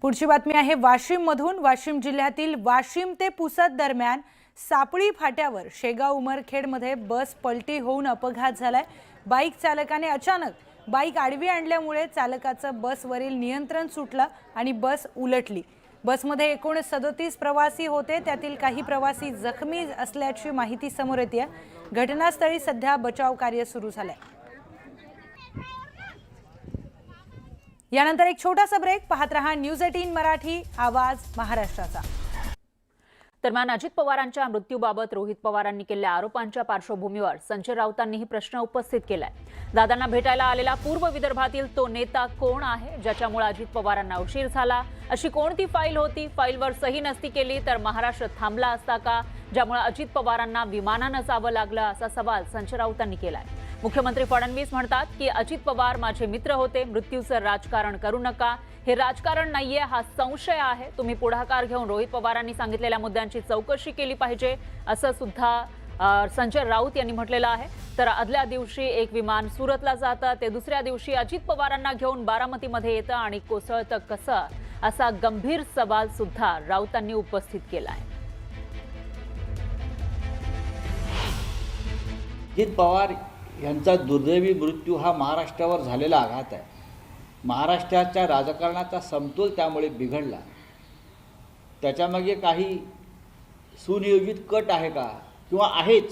पुढची बातमी आहे वाशिममधून। वाशिम जिल्ह्यातील वाशिम ते पुसद दरम्यान सापळी फाट्यावर शेगाव उमरखेडमध्ये बस पलटी होऊन अपघात झालाय। बाईक चालकाने अचानक बाईक आडवी आणल्यामुळे चालकाचं बसवरील नियंत्रण सुटलं आणि बस उलटली। बसमध्ये एकूण 37 प्रवासी होते, त्यातील काही प्रवासी जखमी असल्याची माहिती समोर येते। घटनास्थळी सध्या बचाव कार्य सुरू झालंय। यानंतर एक छोटासा ब्रेक। पाहत रहा न्यूज 18 मराठी, आवाज महाराष्ट्राचा। दरम्यान अजित पवारांच्या मृत्यूबाबत रोहित पवारांनी केलेल्या आरोपांच्या पार्श्वभूमीवर संजय राऊतांनीही प्रश्न उपस्थित केलाय। दादांना भेटायला आलेला पूर्व विदर्भातील तो नेता कोण आहे, ज्याच्यामुळे अजित पवारांना उशीर झाला? अशी कोणती फाईल होती? फाईलवर सही नसती केली तर महाराष्ट्र थांबला असता का, ज्यामुळे अजित पवारांना विमानानं जावं लागलं? असा सवाल संजय राऊतांनी केलाय। मुख्यमंत्री फडणवीस म्हणतात की अजित पवार माझे मित्र होते, मृत्यूचं राजकारण करू नका। हे राजकारण नाहीये, हा संशय आहे। तुम्ही पुढाकार घेऊन रोहित पवारांनी सांगितलेल्या मुद्द्यांची चौकशी केली पाहिजे, असं सुद्धा संजय राऊत यांनी म्हटलेलं आहे। तर आदल्या दिवशी एक विमान सुरतला जातं, ते दुसऱ्या दिवशी अजित पवारांना घेऊन बारामतीमध्ये येतं आणि कोसळतं कसं, असा गंभीर सवाल सुद्धा राऊतांनी उपस्थित केला आहे। अजित पवार यांचा दुर्दैवी मृत्यू हा महाराष्ट्रावर झालेला आघात आहे। महाराष्ट्राच्या राजकारणाचा समतोल त्यामुळे बिघडला। त्याच्यामागे काही सुनियोजित कट आहे का किंवा आहेच,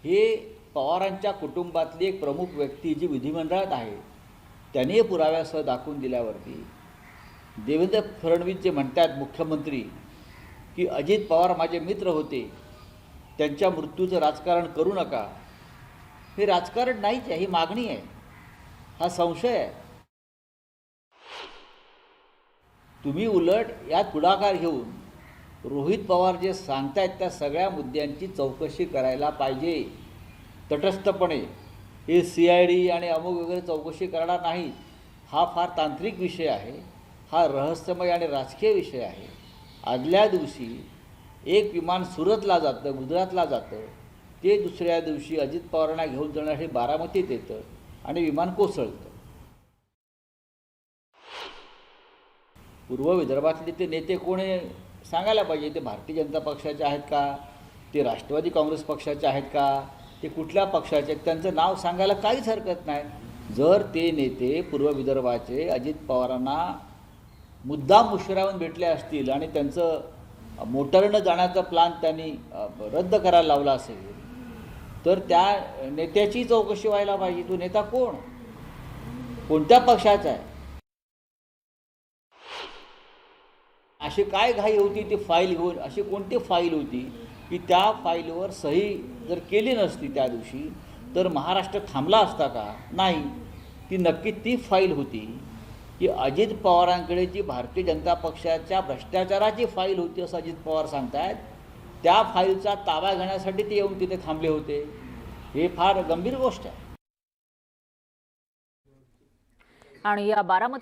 हे पवारांच्या कुटुंबातली एक प्रमुख व्यक्ती जी विधिमंडळात आहे त्याने पुराव्यासह दाखवून दिल्यावरती देवेंद्र फडणवीस जे म्हणतात मुख्यमंत्री की अजित पवार माझे मित्र होते, त्यांच्या मृत्यूचं राजकारण करू नका, हे राजकारण नाहीच आहे, ही मागणी आहे, हा संशय आहे। तुम्ही उलट यात पुढाकार घेऊन रोहित पवार जे सांगतायत त्या सगळ्या मुद्द्यांची चौकशी करायला पाहिजे तटस्थपणे। हे CID आणि अमुक वगैरे चौकशी करणार नाही, हा फार तांत्रिक विषय आहे, हा रहस्यमय आणि राजकीय विषय आहे। आदल्या दिवशी एक विमान सुरतला जातं, गुजरातला जातं, ते दुसऱ्या दिवशी अजित पवारांना घेऊन जाण्यासाठी बारामतीत येतं आणि विमान कोसळतं। पूर्व विदर्भातले ते नेते कोण आहे सांगायला पाहिजे। ते भारतीय जनता पक्षाचे आहेत का, ते राष्ट्रवादी काँग्रेस पक्षाचे आहेत का, ते कुठल्या पक्षाचे आहेत, त्यांचं नाव सांगायला काहीच हरकत नाही। जर ते नेते पूर्व विदर्भाचे अजित पवारांना मुद्दाम उशिरावून भेटले असतील आणि त्यांचं मोटारनं जाण्याचा प्लॅन त्यांनी रद्द करायला लावला असेल तर त्या नेत्याची चौकशी व्हायला पाहिजे। तो नेता कोण, कोणत्या पक्षाचा आहे, अशी काय घाई होती ती फाईल घेऊन? अशी कोणती फाईल होती की त्या फाईलवर सही जर केली नसती त्या दिवशी तर महाराष्ट्र थांबला असता का? नाही, ती नक्की ती फाईल होती की अजित पवारांकडे जी भारतीय जनता पक्षाच्या भ्रष्टाचाराची फाईल होती असं अजित पवार सांगतायत, त्या फाईलचा ताबा घेण्यासाठी ते येऊन तिथे थांबले होते। हे फार गंभीर गोष्ट आहे। आणि या बारामती